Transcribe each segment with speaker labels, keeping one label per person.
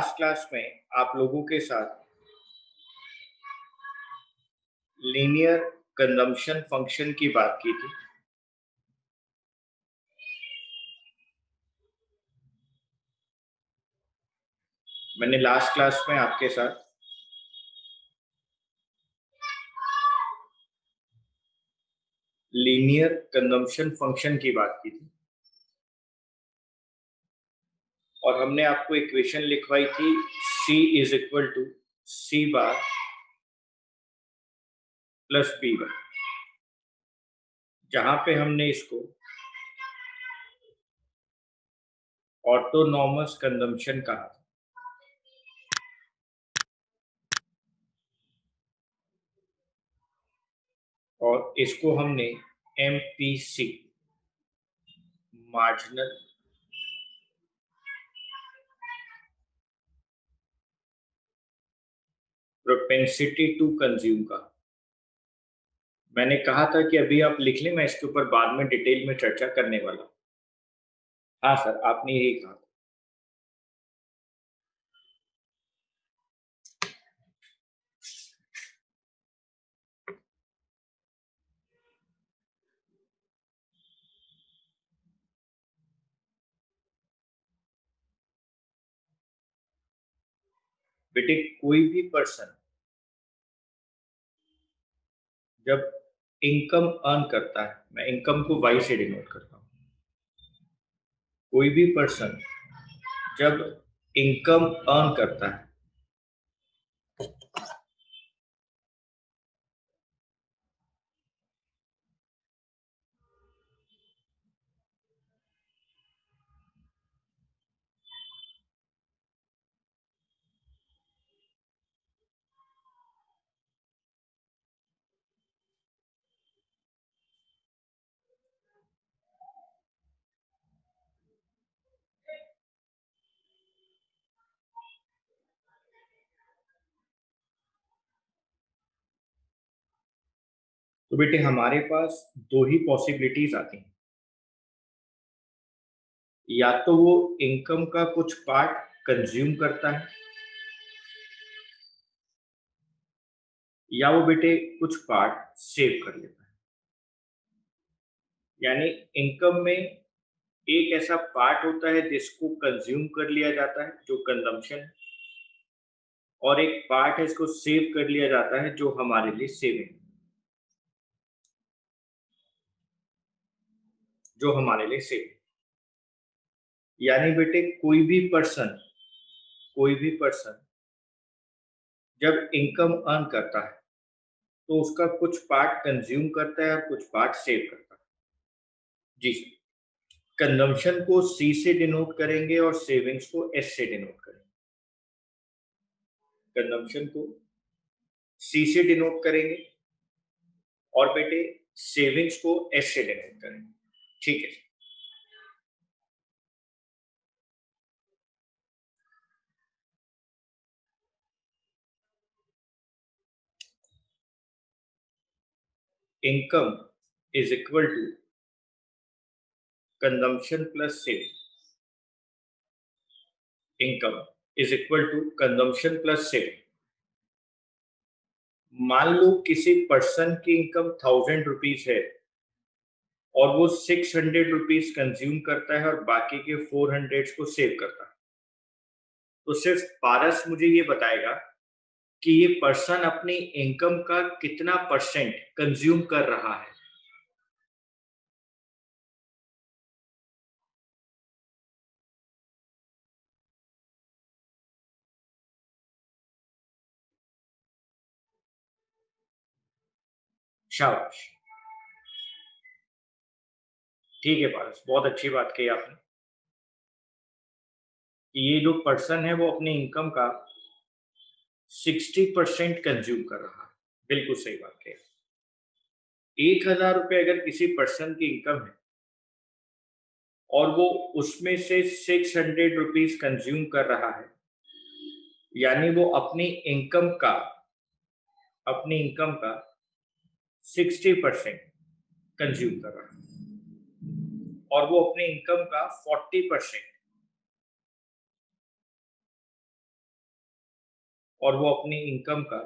Speaker 1: Last class में आप लोगों के साथ लीनियर कंजम्पशन फंक्शन की बात की थी। मैंने लास्ट क्लास में आपके साथ लीनियर कंजम्पशन फंक्शन की बात की थी और हमने आपको इक्वेशन लिखवाई थी C is equal to C bar plus B bar, जहां पे हमने इसको ऑटोनॉमस कंजम्पशन कहा था। और इसको हमने MPC marginal propensity to consume का। मैंने कहा था कि अभी आप लिख लें, मैं इसके ऊपर बाद में डिटेल में चर्चा करने वाला हूं। हाँ सर, आपने यही कहा। बेटे, कोई भी पर्सन जब इनकम अर्न करता है, मैं इनकम को वाई से डिनोट करता हूं, कोई भी पर्सन जब इनकम अर्न करता है तो बेटे हमारे पास दो ही पॉसिबिलिटीज आती हैं। या तो वो इनकम का कुछ पार्ट कंज्यूम करता है, या वो बेटे कुछ पार्ट सेव कर लेता है। यानी इनकम में एक ऐसा पार्ट होता है जिसको कंज्यूम कर लिया जाता है, जो कंजम्पशन है, और एक पार्ट है इसको सेव कर लिया जाता है, जो हमारे लिए सेविंग, जो हमारे लिए सेविंग। यानी बेटे कोई भी पर्सन जब इनकम अर्न करता है तो उसका कुछ पार्ट कंज्यूम करता है और कुछ पार्ट सेव करता है। जी सर। कंजम्पशन को सी से डिनोट करेंगे और सेविंग्स को एस से डिनोट करेंगे। कंजम्पशन को सी से डिनोट करेंगे और बेटे सेविंग्स को एस से डिनोट करेंगे। ठीक है। Income is equal to consumption plus saving. Income is equal to consumption plus saving. मान लो किसी पर्सन की इनकम 1000 रुपीज है और वो 600 रुपीज कंज्यूम करता है और बाकी के 400 को सेव करता है। तो सिर्फ पारस मुझे ये बताएगा कि ये पर्सन अपनी इनकम का कितना परसेंट कंज्यूम कर रहा है। शाबाश, ठीक है पारस, बहुत अच्छी बात कही आपने कि ये जो पर्सन है वो अपनी इनकम का 60% कंज्यूम कर रहा है। बिल्कुल सही बात कही। 1000 रुपये अगर किसी पर्सन की इनकम है और वो उसमें से 600 रुपीज कंज्यूम कर रहा है, यानी वो अपनी इनकम का 60% कंज्यूम कर रहा है और वो अपनी इनकम का 40% और वो अपनी इनकम का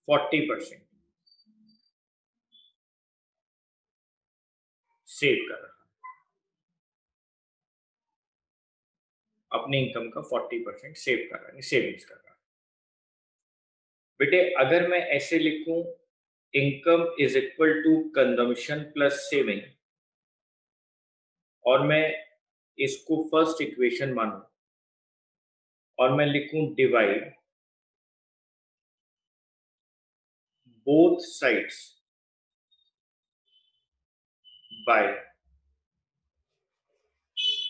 Speaker 1: 40% सेव कर रहा है, अपनी इनकम का 40% सेव कर रहा है, सेविंग्स कर रहा है। बेटे अगर मैं ऐसे लिखूं, income is equal to consumption plus saving, और मैं इसको फर्स्ट इक्वेशन मानूं और मैं लिखूं divide both sides by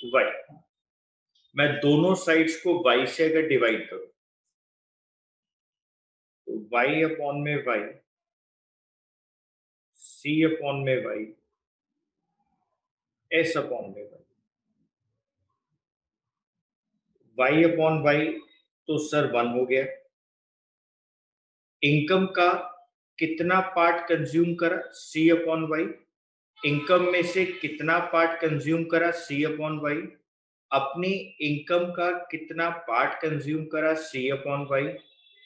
Speaker 1: Y, मैं दोनों साइड्स को y से अगर डिवाइड करूं तो y अपॉन में y, c अपॉन में y, s अपॉन में y अपॉन y, तो सर 1 हो गया। इनकम का कितना पार्ट कंज्यूम करा, c अपॉन वाई, इनकम में से कितना पार्ट कंज्यूम करा, c अपॉन वाई, अपनी इनकम का कितना पार्ट कंज्यूम करा, c अपॉन वाई,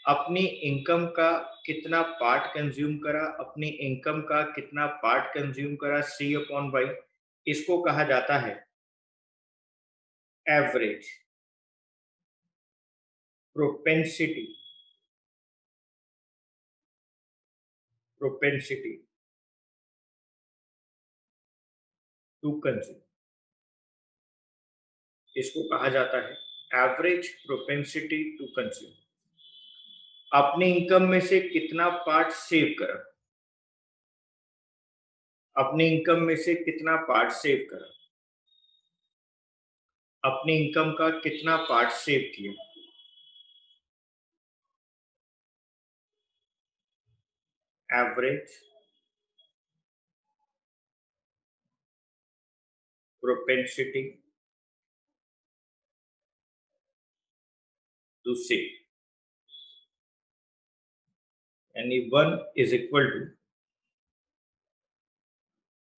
Speaker 1: अपनी इनकम का कितना पार्ट कंज्यूम करा, अपनी इनकम का कितना पार्ट कंज्यूम करा, c अपॉन वाई। इसको कहा जाता है average propensity, propensity to consume, इसको कहा जाता है एवरेज प्रोपेंसिटी टू कंज्यूम। अपनी इनकम में से कितना पार्ट सेव करा, अपनी इनकम में से कितना पार्ट सेव करा, अपनी इनकम का कितना पार्ट सेव किया, एवरेज प्रोपेंसिटी टू सेव, यानी 1 is equal to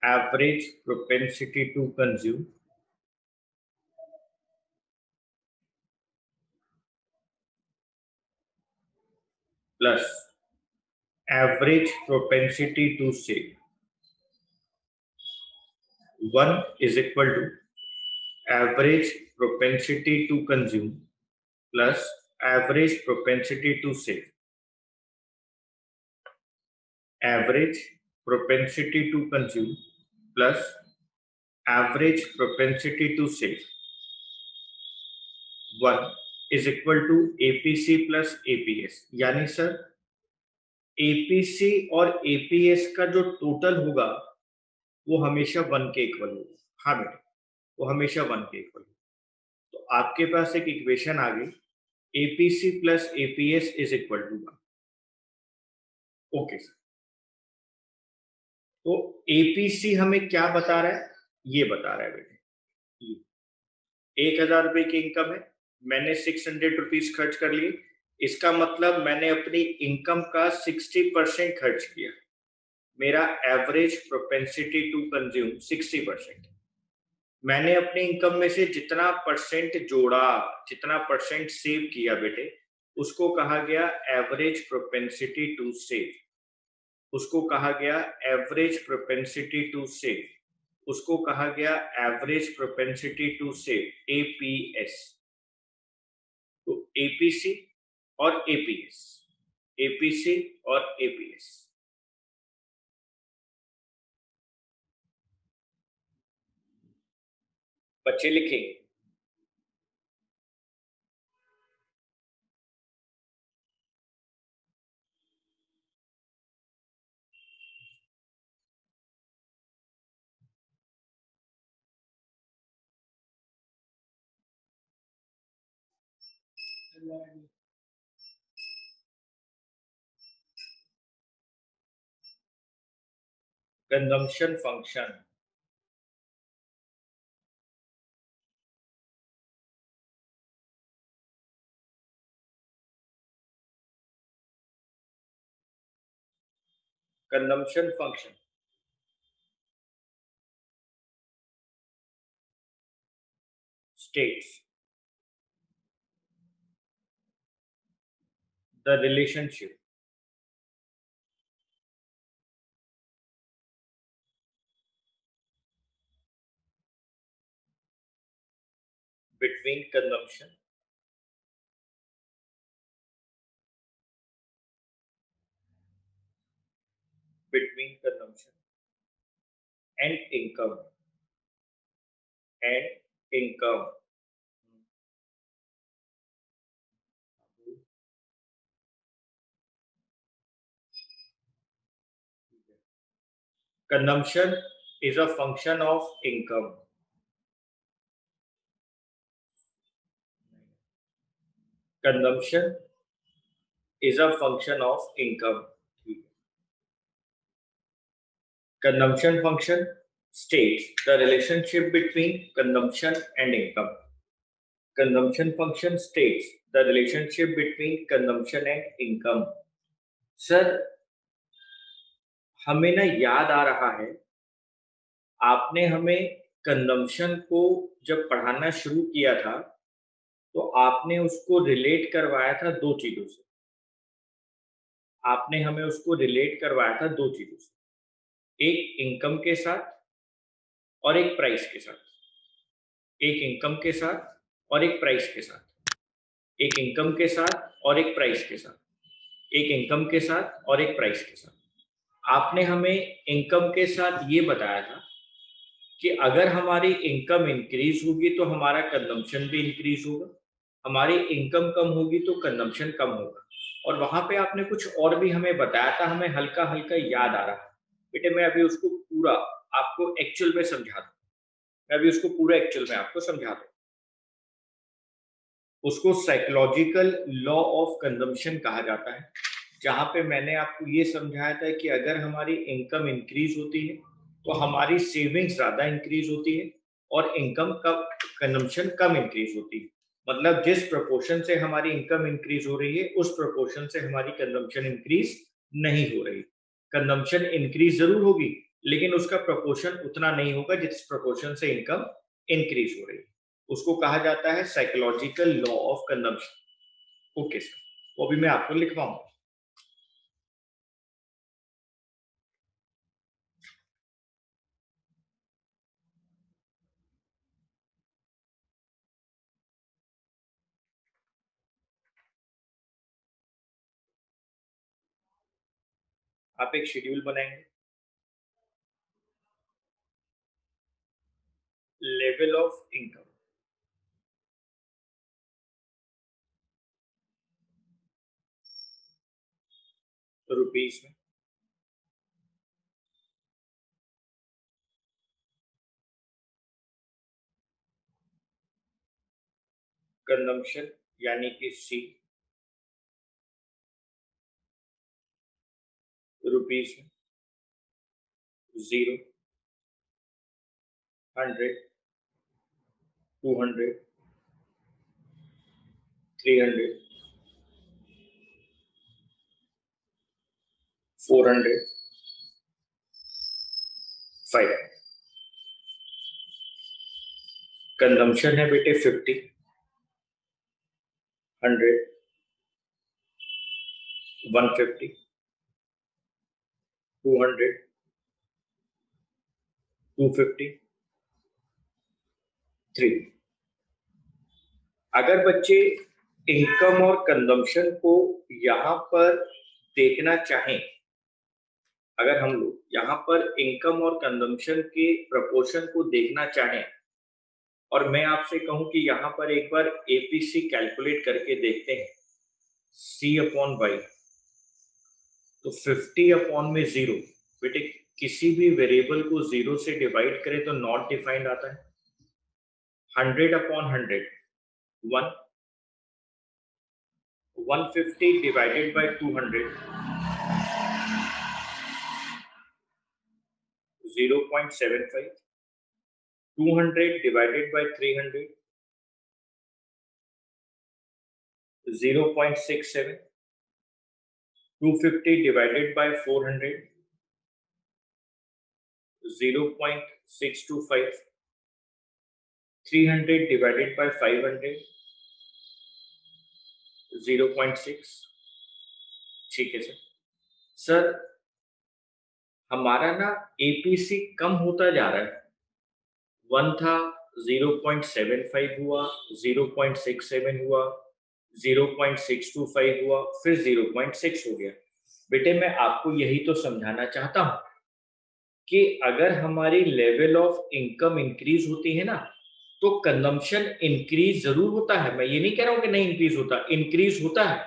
Speaker 1: average propensity to consume plus average propensity to save. 1 is equal to average propensity to consume plus average propensity to save, average propensity to consume plus average propensity to save। 1 is equal to APC plus APS, यानी sir APC और APS का जो total होगा वो हमेशा 1 के equal होगा। हाँ बेटा, वो हमेशा 1 के इक्वल होगा। तो आपके पास एक इक्वेशन आ गई, APC plus APS is equal to 1। Okay sir, तो एपीसी हमें क्या बता रहा है, ये बता रहा है बेटे, ये 1,000 रुपए की इनकम है, मैंने 600 रुपीज खर्च कर लिए, इसका मतलब मैंने अपनी इनकम का 60% खर्च किया। मेरा एवरेज प्रोपेंसिटी टू कंज्यूम 60%। मैंने अपनी इनकम में से जितना परसेंट जोड़ा, जितना परसेंट सेव किया बेटे, उसको कहा गया एवरेज प्रोपेंसिटी टू सेव, उसको कहा गया एवरेज प्रोपेंसिटी टू सेव, उसको कहा गया average propensity to save, APS. तो एपीसी और एपीएस, एपीसी और एपीएस। बच्चे लिखेंगे consumption function, consumption function states the relationship between consumption and income and income. Consumption is a function of income. Consumption is a function of income. Consumption function states the relationship between consumption and income. Consumption function states the relationship between consumption and income. Sir, हमें ना याद आ रहा है, आपने हमें consumption को जब पढ़ाना शुरू किया था, तो आपने उसको रिलेट करवाया था दो चीजों से। आपने हमें उसको रिलेट करवाया था दो चीजों से, एक इनकम के साथ और एक प्राइस के साथ। एक इनकम के साथ और एक प्राइस के साथ। एक इनकम के साथ और एक प्राइस के साथ। एक इनकम के साथ और एक प्राइस के साथ। आपने हमें इनकम के साथ ये बताया था कि अगर हमारी इनकम इंक्रीज होगी तो हमारा कंजम्पशन भी इंक्रीज होगा, हमारी इनकम कम होगी तो कंजम्पशन कम होगा। और वहां पे आपने कुछ और भी हमें बताया था, हमें हल्का हल्का याद आ रहा है। बेटे, मैं अभी उसको पूरा आपको एक्चुअल में समझा दूं। मैं अभी उसको पूरा एक्चुअल में आपको समझा दूं। उसको साइकोलॉजिकल लॉ ऑफ कंजम्पशन कहा जाता है, जहां पे मैंने आपको ये समझाया था कि अगर हमारी इनकम इंक्रीज होती है तो हमारी सेविंग्स ज्यादा इंक्रीज होती है और इनकम कम, कंजम्पशन कम इंक्रीज होती है। मतलब जिस प्रोपोर्शन से हमारी इनकम इंक्रीज हो रही है उस प्रोपोर्शन से हमारी कंजम्पशन इंक्रीज नहीं हो रही। कंजम्पशन इंक्रीज जरूर होगी, लेकिन उसका प्रोपोर्शन उतना नहीं होगा जिस प्रोपोर्शन से इनकम इंक्रीज हो रही है। उसको कहा जाता है psychological law of consumption. Okay sir, वो भी मैं आपको लिखवाऊंगा। आप एक शेड्यूल बनाएंगे, लेवल ऑफ इनकम, रुपीस में, कंजम्पशन यानी कि सी, रुपीस में, 0, 100, 200, 300, 400, 500। कंजम्पशन है बेटे 50, 100, 150, 200, 250, 3। अगर बच्चे इनकम और कंजम्पशन को यहाँ पर देखना चाहें, अगर हम लोग यहाँ पर इनकम और कंजम्पशन के प्रपोर्शन को देखना चाहें और मैं आपसे कहूं कि यहाँ पर एक बार एपीसी कैलकुलेट करके देखते हैं, सी अपॉन वाई, तो 50 अपॉन में 0। बेटे, किसी भी वेरिएबल को 0 से डिवाइड करें तो नॉट डिफाइंड आता है। 100 upon 100, 1। 150 divided by 200, 0.75। 200 divided by 300, 0.67। 250 divided by 400, 0.625। 300 divided by 500, 0.6। ठीक है सर। सर हमारा ना एपीसी कम होता जा रहा है। 1 था, 0.75 हुआ, 0.67 हुआ, 0.625 हुआ, फिर 0.6 हो गया। बेटे मैं आपको यही तो समझाना चाहता हूं कि अगर हमारी लेवल ऑफ इनकम इंक्रीज होती है ना, तो कंजम्पशन इंक्रीज जरूर होता है। मैं ये नहीं कह रहा हूं कि नहीं इंक्रीज होता, इंक्रीज होता है,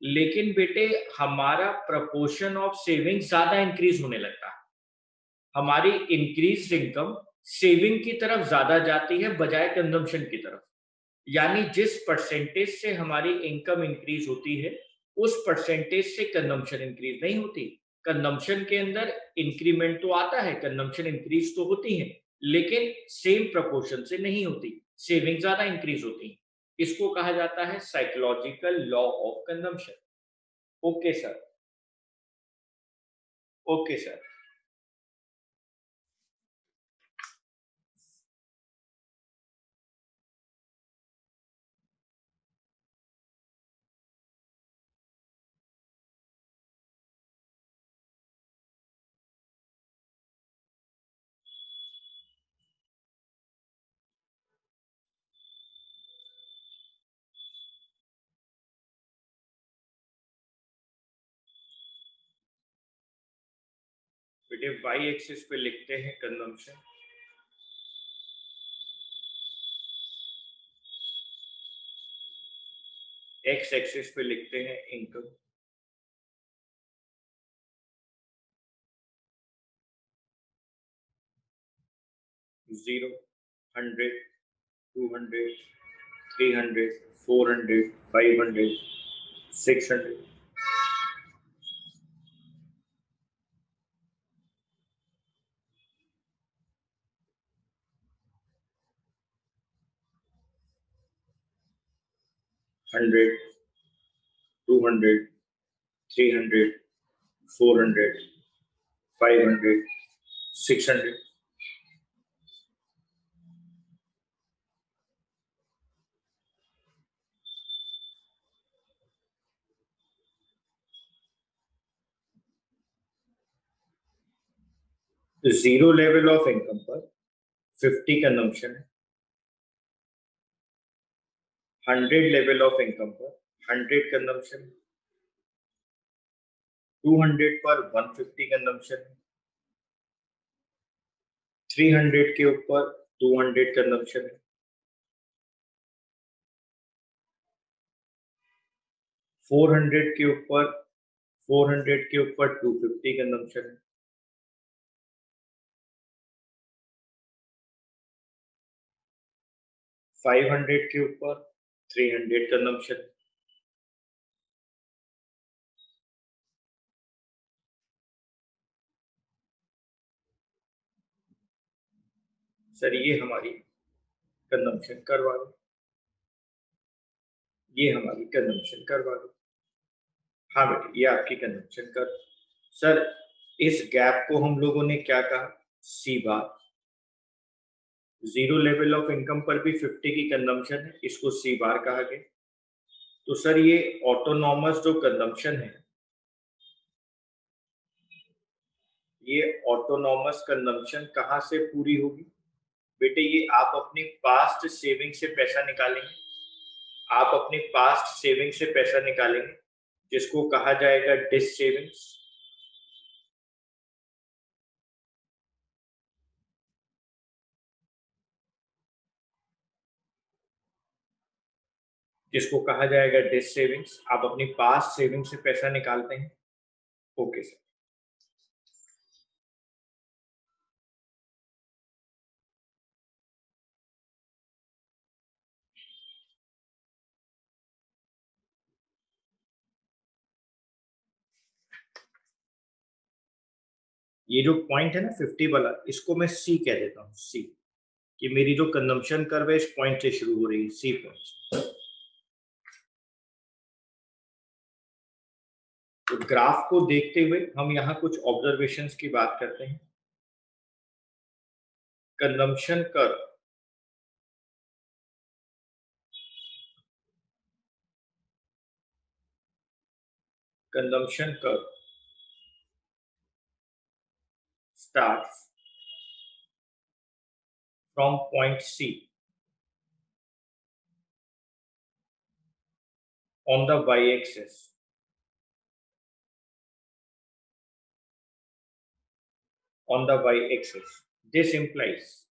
Speaker 1: लेकिन बेटे हमारा प्रपोर्शन ऑफ सेविंग ज्यादा इंक्रीज होने लगता है। हमारी इंक्रीज इनकम सेविंग की तरफ ज्यादा जाती है बजाय कंजम्पशन की तरफ। यानी जिस परसेंटेज से हमारी इनकम इंक्रीज होती है, उस परसेंटेज से कंजम्पशन इंक्रीज नहीं होती। कंजम्पशन के अंदर इंक्रीमेंट तो आता है, कंजम्पशन इंक्रीज तो होती है, लेकिन सेम प्रपोर्शन से नहीं होती। सेविंग ज्यादा इंक्रीज होती है। इसको कहा जाता है psychological law of consumption. Okay sir. Okay sir. बेटे वाई एक्सिस पे लिखते हैं कंजम्पशन, एक्स एक्सिस पे लिखते हैं income. 0, 100, 200, 300, 400, 500, 600, 100, 200, 300, 400, 500, 600। Zero level of income पर 50 कंजम्पशन है। 100 लेवल ऑफ इनकम पर 100 कंजम्पशन है। 200 पर 150 कंजम्पशन है। 300 के ऊपर 200 कंजम्पशन है। 400 के ऊपर 250 कंजम्पशन है। 500 के ऊपर 300 कंजम्पशन। सर ये हमारी कंजम्पशन करवा दो, ये हमारी कंजम्पशन करवा दो। हाँ बेटे ये आपकी कंजम्पशन कर। सर इस गैप को हम लोगों ने क्या कहा, सी बार। जीरो लेवल ऑफ इनकम पर भी 50 की कंजम्पशन है, इसको सी बार कहा गया। तो सर ये ऑटोनॉमस जो कंजम्पशन है, ये ऑटोनॉमस कंजम्पशन कहाँ से पूरी होगी? बेटे ये आप अपनी पास्ट सेविंग से पैसा निकालेंगे। आप अपनी पास्ट सेविंग से पैसा निकालेंगे, जिसको कहा जाएगा डिस सेविंग्स। जिसको कहा जाएगा डिस सेविंग्स। आप अपनी पास्ट सेविंग से पैसा निकालते हैं। Okay sir. ये जो पॉइंट है ना 50 वाला, इसको मैं सी कह देता हूँ, सी। कि मेरी जो कंजम्पशन कर्व है इस पॉइंट से शुरू हो रही है, सी पॉइंट। तो ग्राफ को देखते हुए हम यहाँ कुछ ऑब्जर्वेशंस की बात करते हैं। Consumption curve consumption curve starts from point C on the y-axis. On the y-axis. This implies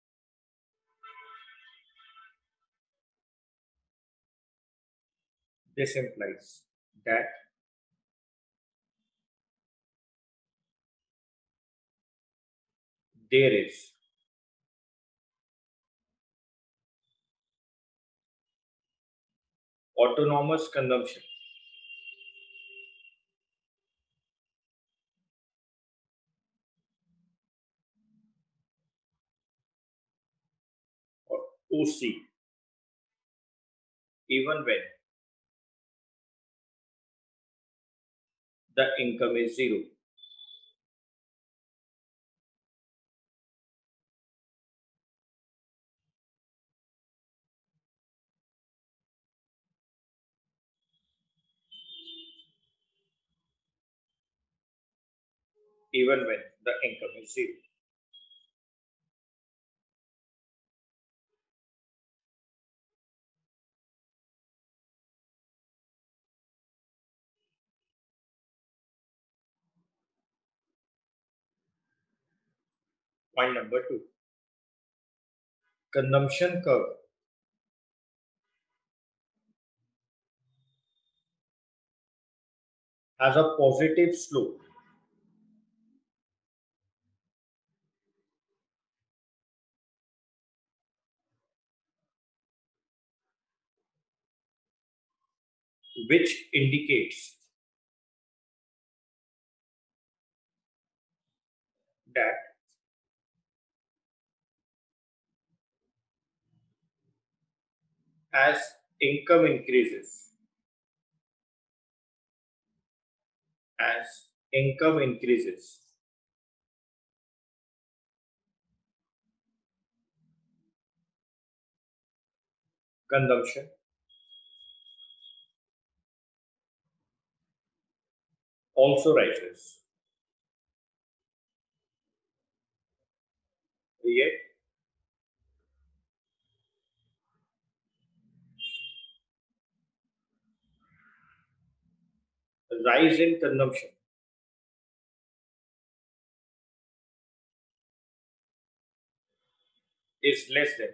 Speaker 1: that there is autonomous consumption or OC even when the income is zero. Even when the income is zero. Point number 2. Consumption curve has a positive slope which indicates that as income increases, as income increases, consumption also rises. Yet, rise in consumption is less than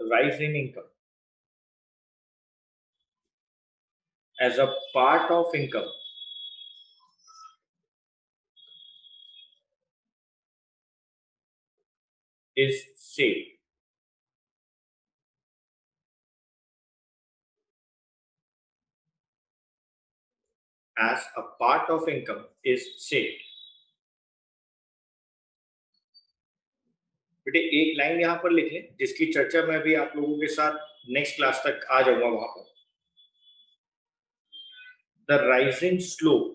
Speaker 1: rise in income as a part of income is saved. As a part of income is saved. बेटे एक line यहां पर लिख लें जिसकी चर्चा मैं भी आप लोगों के साथ नेक्स्ट क्लास तक आ जाऊंगा वहां पर. The rising slope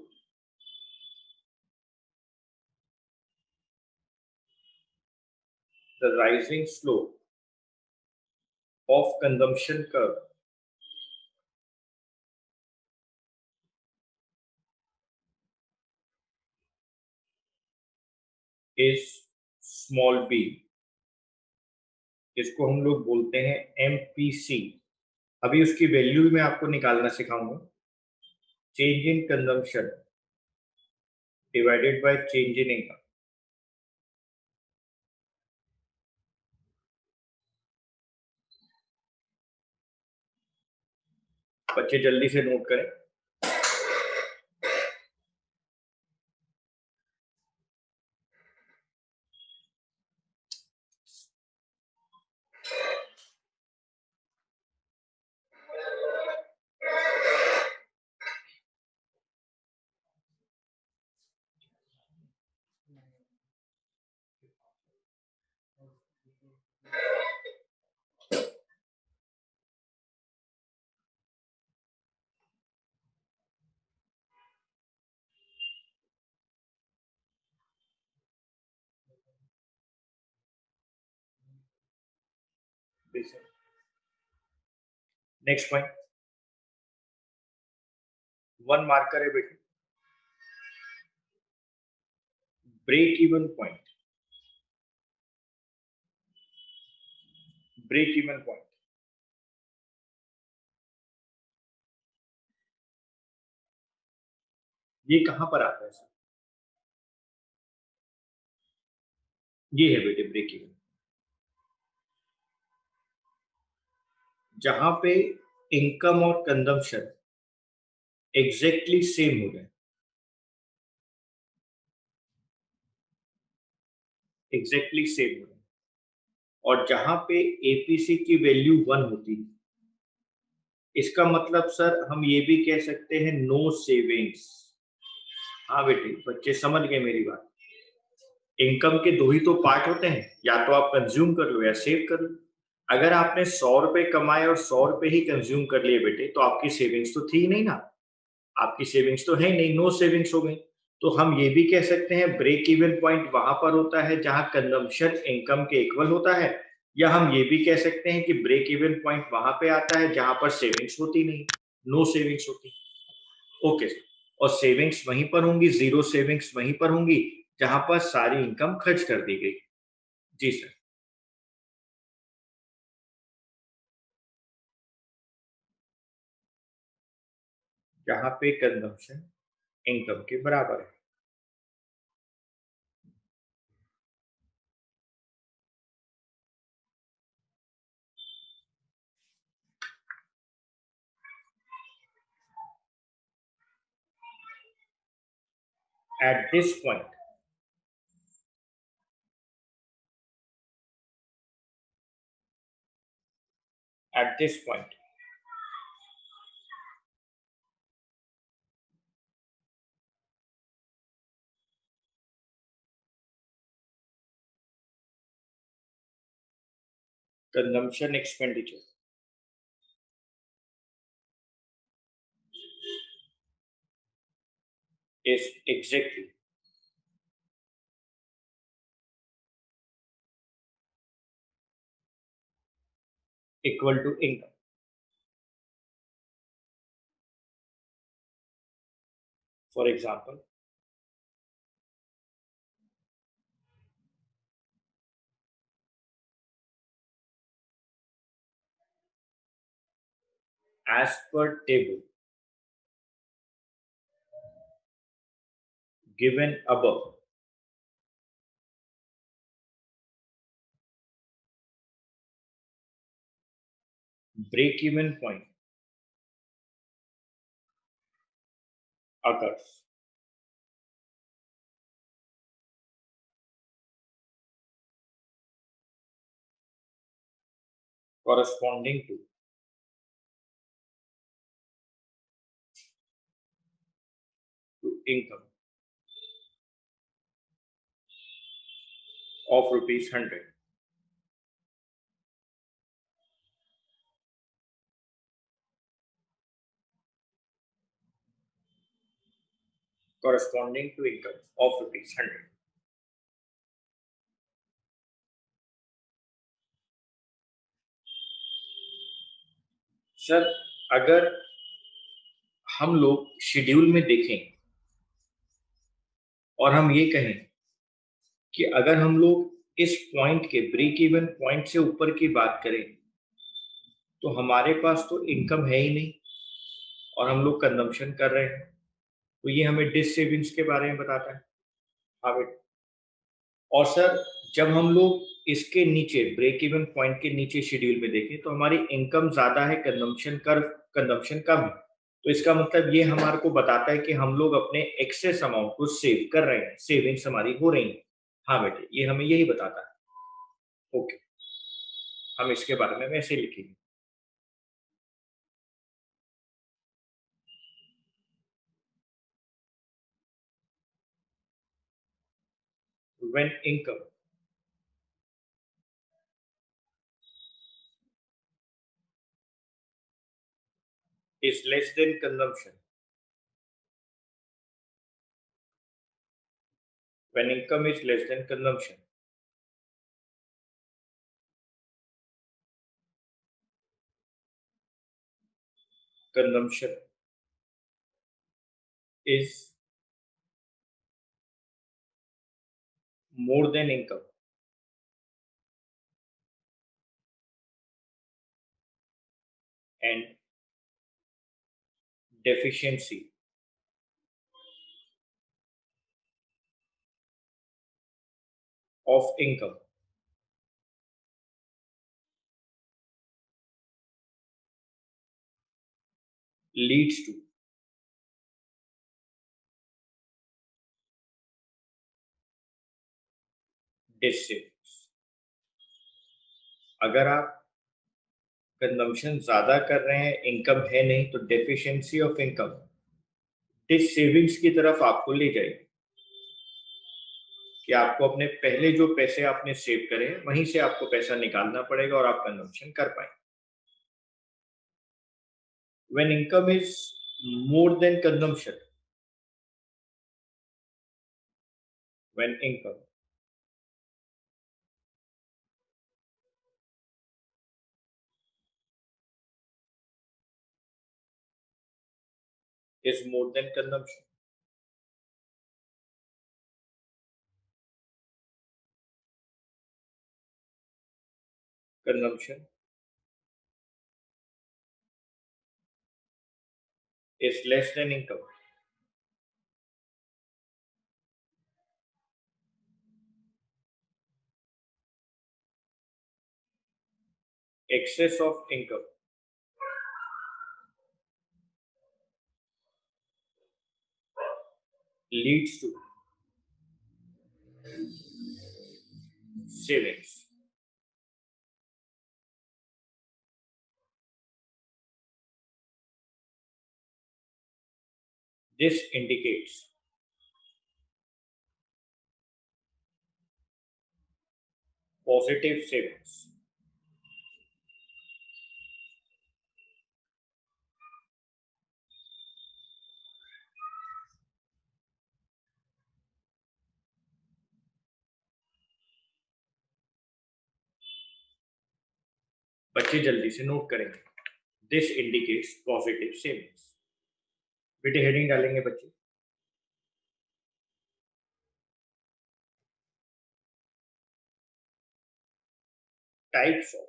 Speaker 1: the rising slope of consumption curve is small b, जिसको हम लोग बोलते हैं MPC. अभी उसकी वैल्यू भी मैं आपको निकालना सिखाऊंगा. Change in consumption divided by change in income. बच्चे जल्दी से नोट करें. नेक्स्ट पॉइंट, 1 मार्कर है बेटे, break even point. Break even point ये कहां पर आता है सर? ये है बेटे ब्रेक इवन, जहां पे इनकम और कंजम्पशन एग्जैक्टली सेम हो जाए, एग्जैक्टली सेम हो जाए, और जहां पे एपीसी की वैल्यू 1 होती है, इसका मतलब सर हम ये भी कह सकते हैं नो सेविंग्स। हाँ बेटे, बच्चे समझ गए मेरी बात। इनकम के दो ही तो पार्ट होते हैं, या तो आप कंज्यूम कर लो या सेव कर लो। अगर आपने 100 रुपए कमाए और 100 रुपए ही कंज्यूम कर लिए बेटे, तो आपकी सेविंग्स तो थी नहीं ना, आपकी सेविंग्स तो है नहीं, नो सेविंग्स हो गई। तो हम ये भी कह सकते हैं ब्रेक इवन पॉइंट वहां पर होता है जहां कंजम्पशन इनकम के इक्वल होता है, या हम ये भी कह सकते हैं कि ब्रेक इवन पॉइंट वहां पे आता है जहां पर सेविंग्स होती नहीं, नो सेविंग्स होती। ओके सर, और सेविंग्स वहीं पर होंगी, जीरो सेविंग्स वहीं पर होंगी जहां पर सारी इनकम खर्च कर दी गई। जी सर। जहां पे कंजम्पशन इनकम के बराबर है। At this point, at this point consumption expenditure is exactly equal to income. For example, as per table given above, break-even point occurs. Corresponding to income of rupees 100, corresponding to income of rupees 100. Sir, अगर हम लोग schedule में देखें और हम ये कहें कि अगर हम लोग इस पॉइंट के ब्रेक इवन पॉइंट से ऊपर की बात करें, तो हमारे पास तो इनकम है ही नहीं और हम लोग कंजम्पशन कर रहे हैं, तो ये हमें डिस सेविंग्स के बारे में बताता है। हाँ बेटा। और सर, जब हम लोग इसके नीचे ब्रेक इवन पॉइंट के नीचे शेड्यूल में देखें, तो हमारी इनकम ज्यादा है, कंजम्पशन कम है, तो इसका मतलब ये हमारे को बताता है कि हम लोग अपने एक्सेस अमाउंट को सेव कर रहे हैं, सेविंग्स हमारी हो रही है। हाँ बेटे, ये हमें यही बताता है। ओके, हम इसके बारे में वैसे लिखेंगे। When income is less than consumption, when income is less than consumption, consumption is more than income, and deficiency of income leads to डिसेविंग्स। अगर आप कंजम्पशन ज्यादा कर रहे हैं, इनकम है नहीं, तो deficiency of income dissavings की तरफ आपको ले जाएगी कि आपको अपने पहले जो पैसे आपने सेव करे हैं वहीं से आपको पैसा निकालना पड़ेगा और आप कंजम्पशन कर पाएंगे। When income is more than consumption, when income is more than consumption. Consumption is less than income. Excess of income leads to savings. This indicates positive savings. बच्चे जल्दी से नोट करेंगे। This indicates positive savings. बेटे heading डालेंगे बच्चे। Types of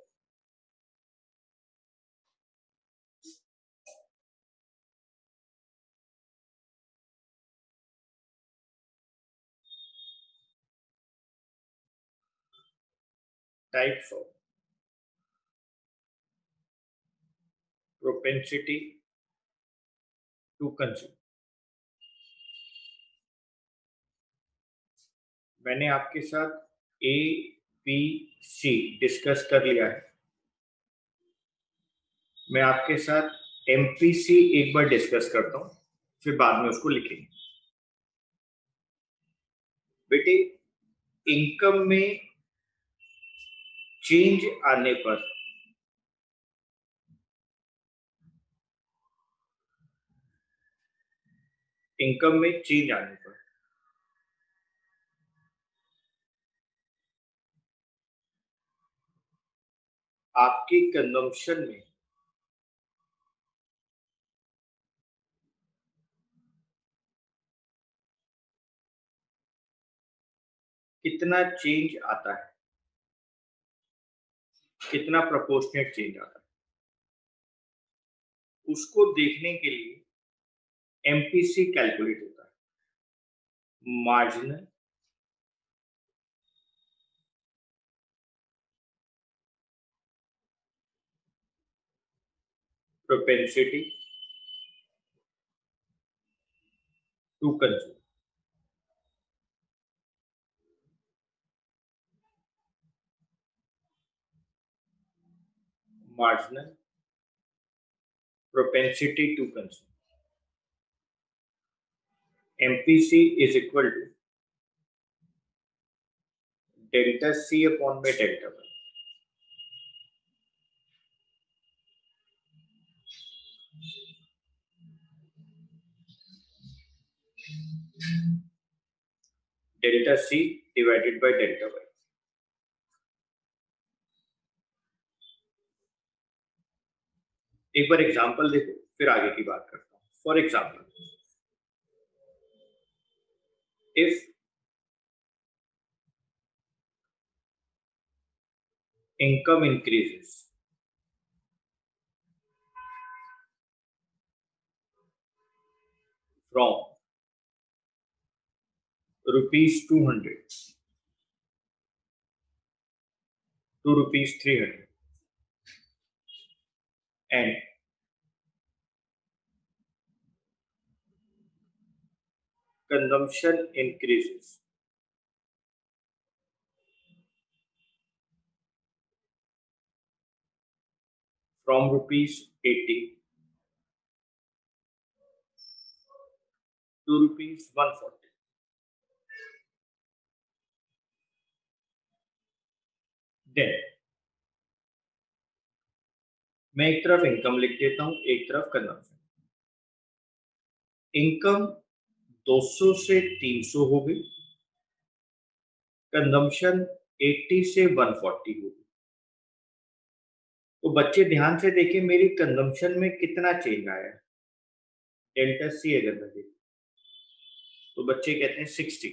Speaker 1: types of propensity to consume। मैंने आपके साथ ए बी सी डिस्कस कर लिया है। मैं आपके साथ एमपीसी एक बार डिस्कस करता हूं, फिर बाद में उसको लिखेंगे। बेटे इनकम में चेंज आने पर इनकम में चेंज आने पर आपके कंजम्पशन में कितना चेंज आता है, कितना प्रोपोर्शनेट चेंज आता है, उसको देखने के लिए एमपीसी कैलकुलेट होता है। Marginal propensity to consume। marginal propensity to consume, MPC is equal to delta C upon by delta Y। Delta C divided by delta Y। एक बार एग्जांपल देखो। फिर आगे की बात करता हूँ. For example, if income increases from rupees 200 to rupees 300 and consumption increases from rupees 80 to rupees 140, then मैं एक तरफ इनकम लिख देता हूं, एक तरफ कंजम्पशन. इनकम 200 से 300 हो गई, कंजम्पशन 80 से 140 हो गई. तो बच्चे ध्यान से देखें, मेरी कंजम्पशन में कितना चेंज आया है. डेल्टा सी अगर मैं देखूं तो बच्चे कहते हैं 60.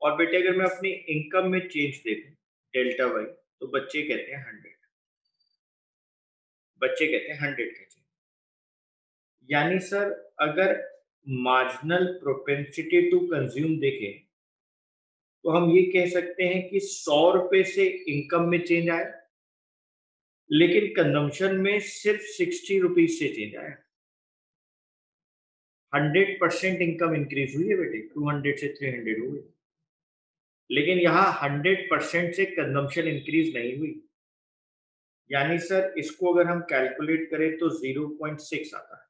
Speaker 1: और बेटे अगर मैं अपनी इनकम में चेंज देखूं डेल्टा वाई, तो बच्चे कहते हैं 100. बच्चे कहते हैं 100 का चेंज. यानी सर, अगर मार्जिनल प्रोपेंसिटी टू कंज्यूम देखें तो हम ये कह सकते हैं कि 100 रुपए से इनकम में चेंज आया, लेकिन कंजम्पशन में सिर्फ 60 रुपीज से चेंज आया. 100% इनकम इंक्रीज हुई है बेटे, 200 से 300 हो गई, लेकिन यहाँ 100% से कंजम्पशन इंक्रीज नहीं हुई. यानी सर, इसको अगर हम कैलकुलेट करें तो 0.6 आता है.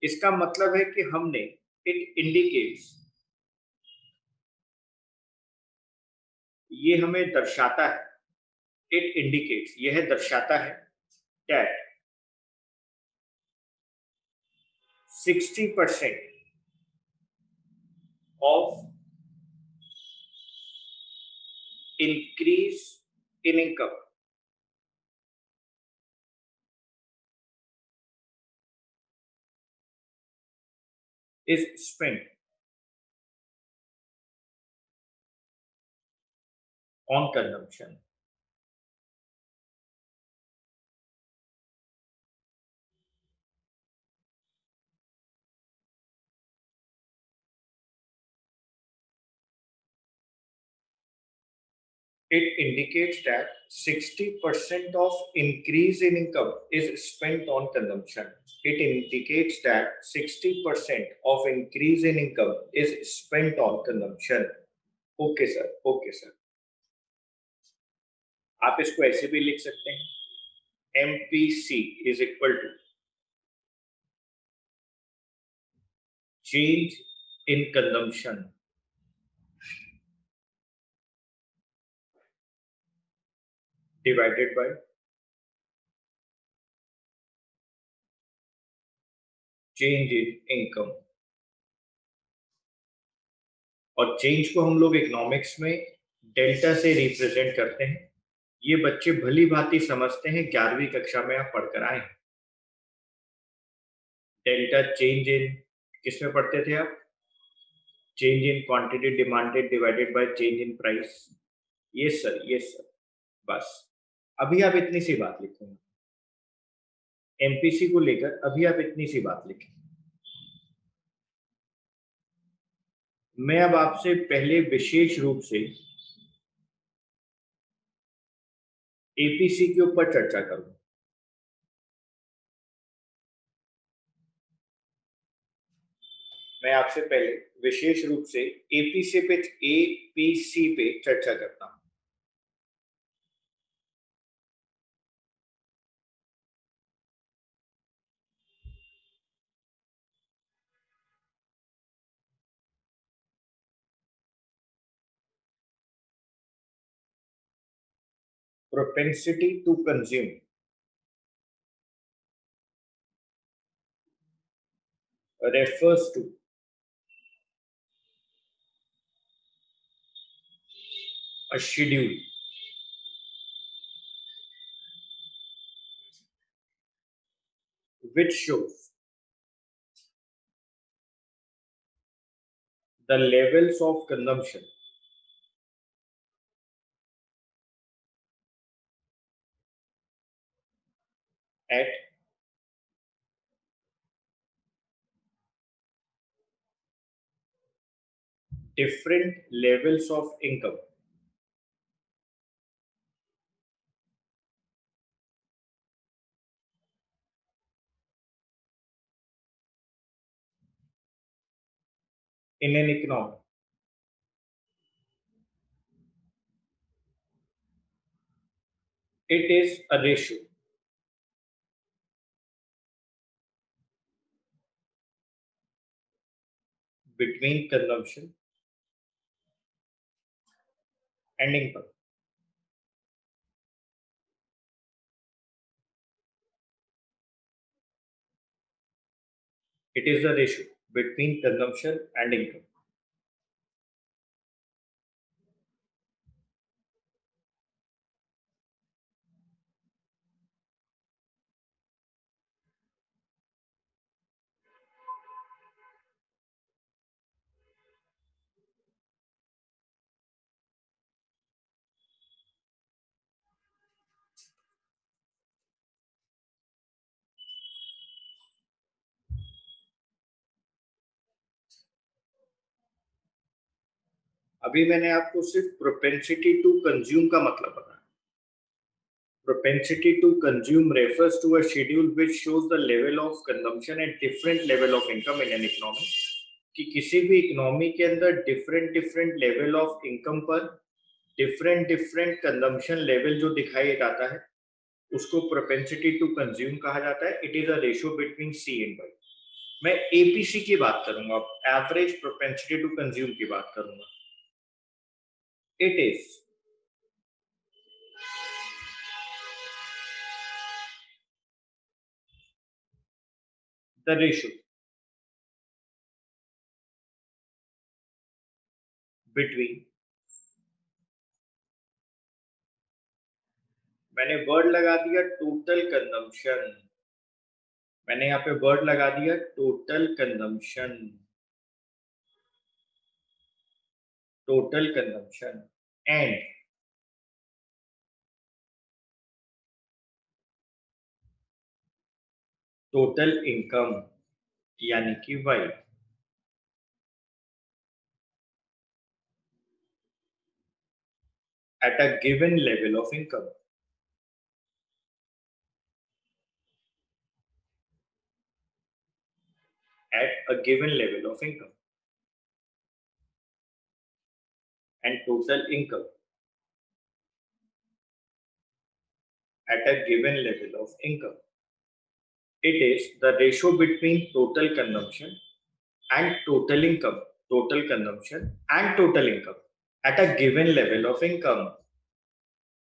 Speaker 1: इसका मतलब है कि हमने, इट इंडिकेट्स, ये हमें दर्शाता है, इट इंडिकेट्स, यह दर्शाता है that 60% of increase in income is spent on consumption. It indicates that 60% of increase in income is spent on consumption. It indicates that 60% of increase in income is spent on consumption. Okay sir, okay sir. आप इसको ऐसे भी लिख सकते हैं, MPC is equal to change in consumption divided by change in income. और change को हम लोग इकोनॉमिक्स में डेल्टा से रिप्रेजेंट करते हैं. ये बच्चे भली भांति समझते हैं, 11वीं कक्षा में आप पढ़कर आए. डेल्टा चेंज इन किस में पढ़ते थे आप? Change in quantity demanded divided by change in price. Yes sir, yes sir. बस अभी आप इतनी सी बात लिखेंगे, एमपीसी को लेकर अभी आप इतनी सी बात लिखें. मैं अब आपसे पहले विशेष रूप से एपीसी के ऊपर चर्चा करूंगा. मैं आपसे पहले विशेष रूप से एपीसी पे चर्चा करता हूं. Propensity to consume refers to a schedule which shows the levels of consumption at different levels of income. In an economy. It is a ratio between consumption and income. It is the ratio between consumption and income. अभी मैंने आपको सिर्फ propensity to consume का मतलब बताया. Propensity to consume refers to a schedule which shows the level of consumption at different level of income in an economy. कि किसी भी इकोनॉमी के अंदर different different level of income पर डिफरेंट डिफरेंट कंजम्पशन लेवल जो दिखाई जाता है उसको प्रोपेंसिटी टू कंज्यूम कहा जाता है. It is a ratio between C and Y. मैं एपीसी की बात करूंगा, एवरेज प्रोपेंसिटी टू कंज्यूम की बात करूंगा. It is the ratio between, मैंने वर्ड लगा दिया टोटल कंजम्पशन, मैंने यहाँ पे वर्ड लगा दिया total consumption, total consumption and total income यानी कि Y. At a given level of income. At a given level of income and total income at a given level of income. It is the ratio between total consumption and total income, total consumption and total income at a given level of income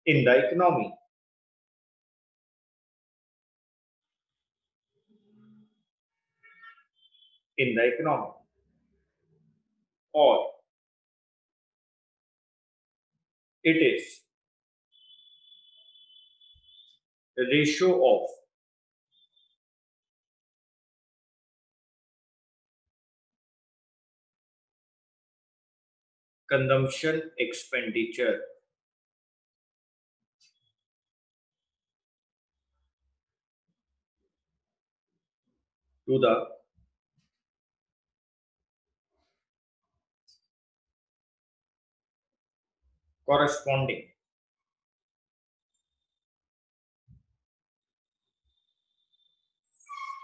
Speaker 1: in the economy. In the economy. Or it is the ratio of consumption expenditure to the corresponding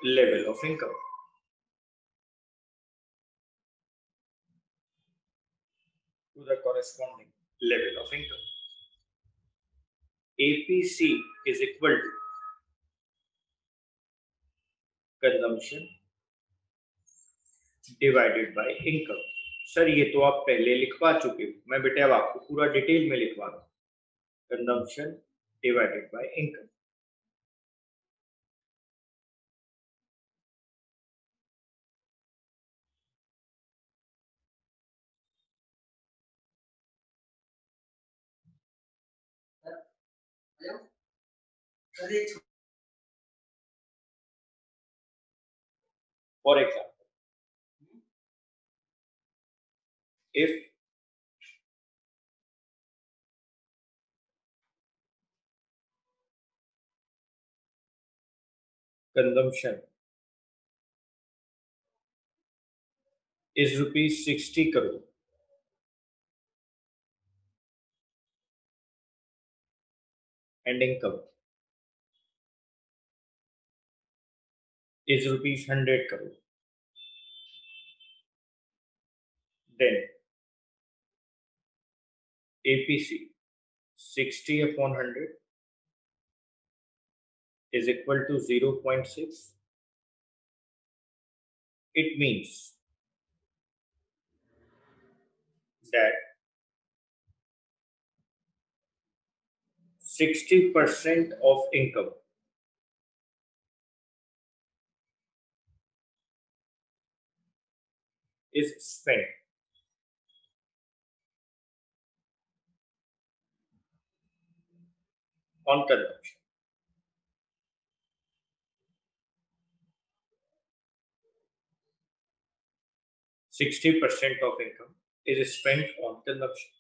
Speaker 1: level of income. To the corresponding level of income. APC is equal to consumption divided by income. Sir ये तो आप पहले लिखवा चुके हो, मैं बेटे अब आपको पूरा डिटेल में लिखवा रहा हूँ. Consumption divided by income. For example, if consumption is rupees 60 crore and income is rupees 100 crore, then APC 60 upon 100 is equal to 0.6. It means that 60% of income is spent on consumption. 60% of income is spent on consumption.